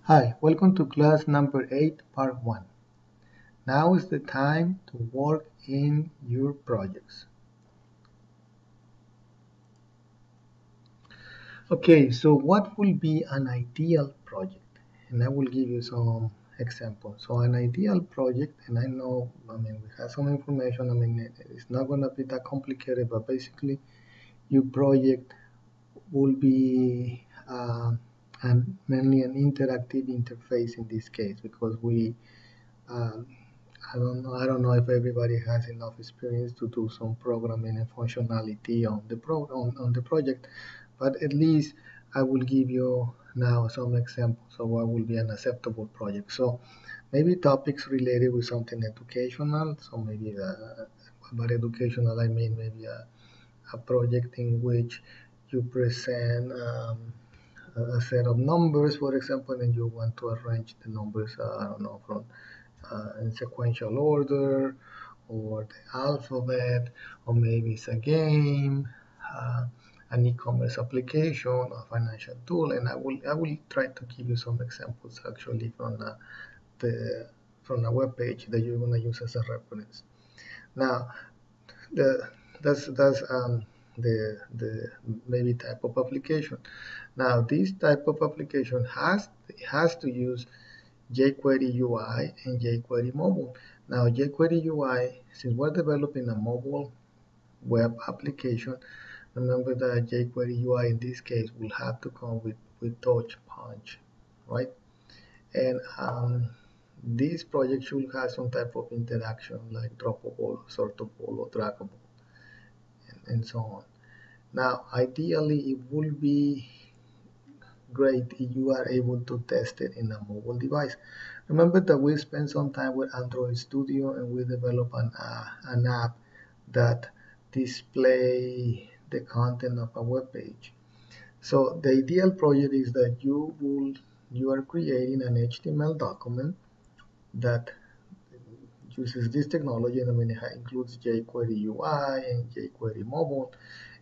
Hi, welcome to class number 8, part 1. Now is the time to work in your projects. Okay, so what will be an ideal project? And I will give you some examples. So an ideal project, and I know, we have some information, it's not going to be that complicated, but basically your project will be mainly an interactive interface in this case because um, I don't know if everybody has enough experience to do some programming and functionality on the project, but at least I will give you now some examples of what will be an acceptable project. So maybe topics related with something educational. So maybe by educational I mean maybe a project in which you present a set of numbers, for example, and you want to arrange the numbers, I don't know, from in sequential order or the alphabet, or maybe it's a game, uh, an e-commerce application, a financial tool, and I will try to give you some examples actually the from a web page that you're going to use as a reference. Now, the that's the maybe type of application. Now, this type of application has to use jQuery UI and jQuery Mobile. Now, jQuery UI, since we're developing a mobile web application, remember that jQuery UI in this case will have to come with Touch Punch, right? And this project should have some type of interaction like droppable, sortable, or draggable, and so on. Now, ideally, it would be great if you are able to test it in a mobile device. Remember that we spent some time with Android Studio and we developed an app that display the content of a web page. So the ideal project is that you are creating an HTML document that uses this technology, and it includes jQuery UI and jQuery mobile.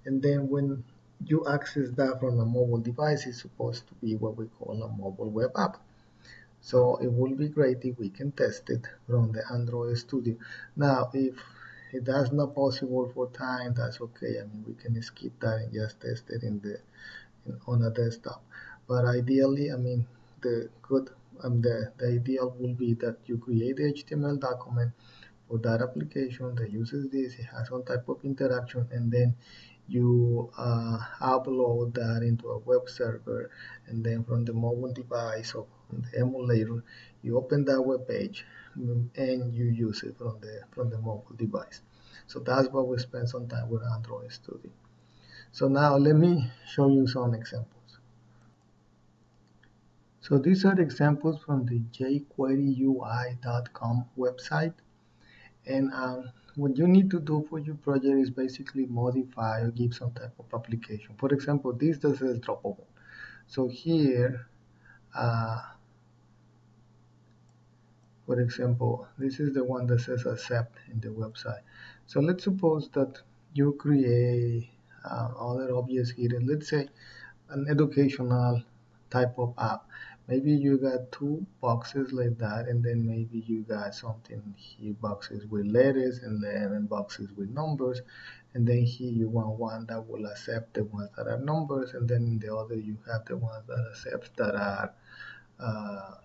And then when you access that from a mobile device, it's supposed to be what we call a mobile web app. So it will be great if we can test it from the Android Studio. Now, if that's not possible for time, that's okay. We can skip that and just test it on a desktop. But ideally, the good the ideal will be that you create the HTML document for that application that uses this. It has some type of interaction, and then you upload that into a web server, and then from the mobile device or from the emulator, you open that web page, and you use it from the mobile device. So that's what we spend some time with Android Studio. So now let me show you some examples. So these are examples from the jQueryui.com website. And what you need to do for your project is basically modify or give some type of application. For example, this does says droppable. So here, uh, for example, this is the one that says accept in the website. So let's suppose that you create other objects here. Let's say an educational type of app. Maybe you got two boxes like that, and then maybe you got something here, boxes with letters and then boxes with numbers, and then here you want one that will accept the ones that are numbers, and then in the other you have the ones that accept that are uh,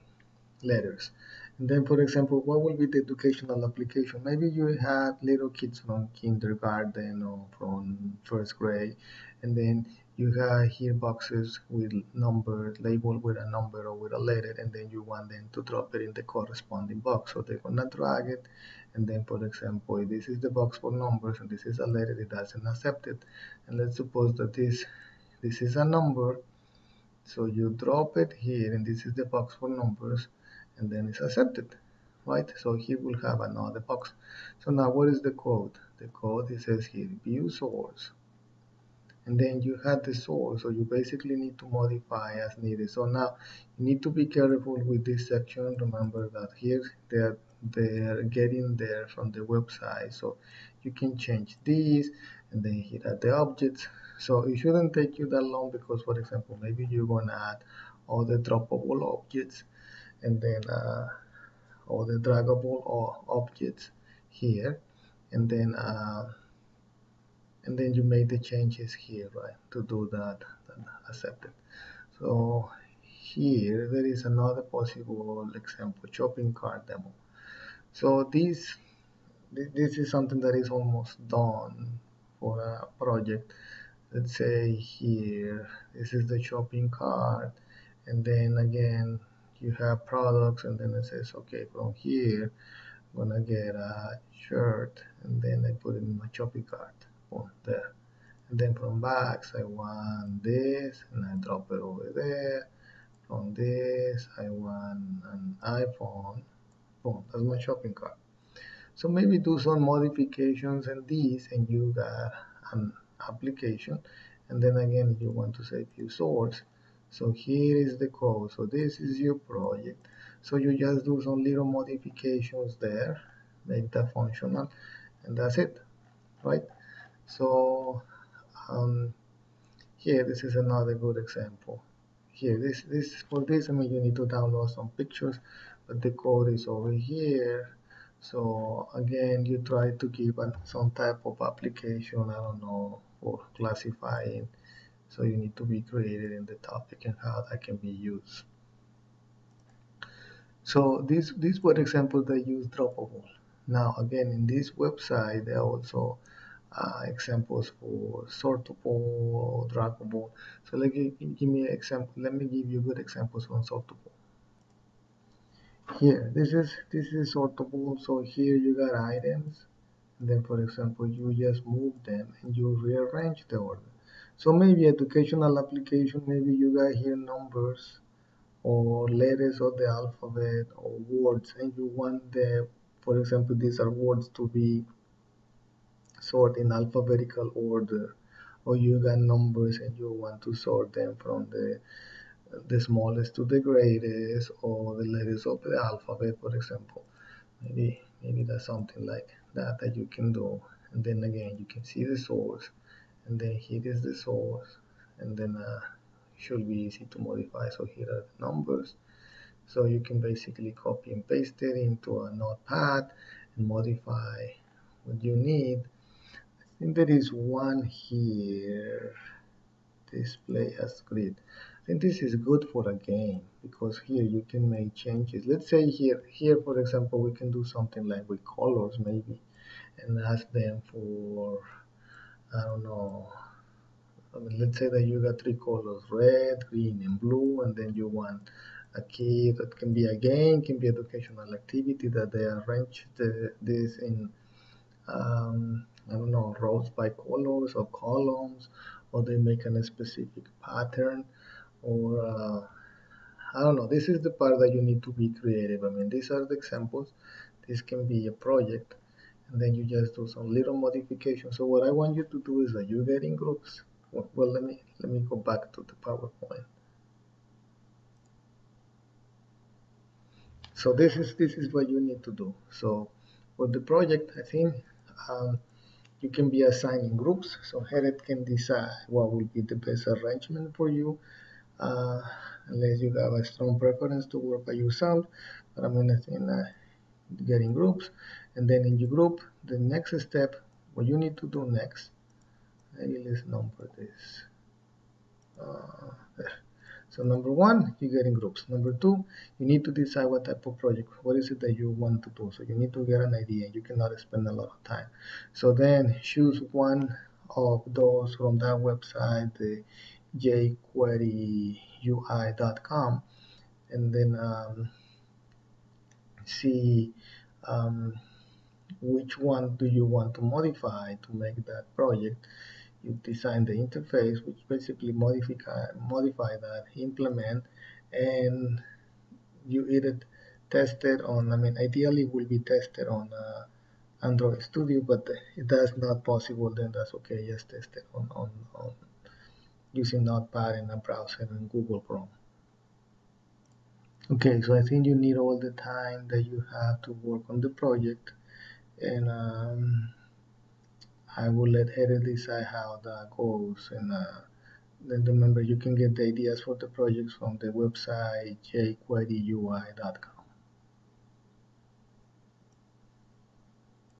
letters. And then, for example, what will be the educational application? Maybe you have little kids from kindergarten or from first grade, and then you have here boxes with numbers labeled with a number or with a letter, and then you want them to drop it in the corresponding box. So they're gonna drag it, and then, for example, if this is the box for numbers and this is a letter, it doesn't accept it. And let's suppose that this is a number, so you drop it here, and this is the box for numbers, and then it's accepted, right? So here we'll have another box. So now what is the code? The code, it says here, view source. And then you have the source, so you basically need to modify as needed. So now you need to be careful with this section. Remember that here they're getting there from the website, so you can change these, and then here are the objects. So it shouldn't take you that long because, for example, maybe you're going to add all the droppable objects, and then all the draggable or objects here, and then you make the changes here, right, to do that, accept it. So here there is another possible example, shopping cart demo. So this is something that is almost done for a project. Let's say here, this is the shopping cart, and then again, you have products, and then it says, okay, from here, I'm gonna get a shirt, and then I put it in my shopping cart, boom, there. And then from bags, I want this, and I drop it over there. From this, I want an iPhone, boom, that's my shopping cart. So maybe do some modifications in these and you got an application. And then again, you want to say view source. So here is the code. So this is your project. So you just do some little modifications there, make that functional, and that's it, right? So um, here, this is another good example. Here, this for this, I mean, you need to download some pictures, but the code is over here. So again, you try to give some type of application, I don't know, for classifying. So you need to be creative in the topic and how that can be used. So these were examples that use droppable. Now again, in this website, there are also examples for sortable, draggable. So give me an example. Let me give you good examples on sortable. Here, this is sortable. So here you got items. And then, for example, you just move them and you rearrange the order. So maybe educational application. Maybe you got here numbers or letters of the alphabet or words, and you want the, for example, these are words to be sort in alphabetical order, or you got numbers and you want to sort them from the smallest to the greatest, or the letters of the alphabet, for example. Maybe that's something like that that you can do. And then again, you can see the source, and then here is the source, and then should be easy to modify. So here are the numbers. So you can basically copy and paste it into a notepad and modify what you need. I think there is one here, display as grid. I think this is good for a game because here you can make changes. Let's say here for example, we can do something like with colors maybe and ask them for, I don't know, I mean, let's say that you got three colors, red, green, and blue, and then you want a key that can be a game, can be educational activity that they arrange this in I don't know, rows by colors or columns, or they make a specific pattern, or I don't know. This is the part that you need to be creative. I mean, these are the examples. This can be a project, and then you just do some little modifications. So what I want you to do is that you get in groups. Well, let me go back to the PowerPoint. So this is what you need to do. So for the project, I think you can be assigned in groups. So Head can decide what will be the best arrangement for you, uh, unless you have a strong preference to work by yourself. But I mean, I think get in groups, and then in your group, the next step, what you need to do next. Maybe let's number this. There. So number one, you get in groups. Number two, you need to decide what type of project, what is it that you want to do. So you need to get an idea. You cannot spend a lot of time. So then choose one of those from that website, the jQueryui.com, and then see um, which one do you want to modify to make that project. You design the interface, which basically modify that, implement, and you either test it on, I mean, ideally it will be tested on Android Studio, but if that's not possible, then that's okay. Just test it on using Notepad in a browser and Google Chrome. Okay, so I think you need all the time that you have to work on the project, and I will let Heather decide how that goes, and then remember you can get the ideas for the projects from the website jqueryui.com.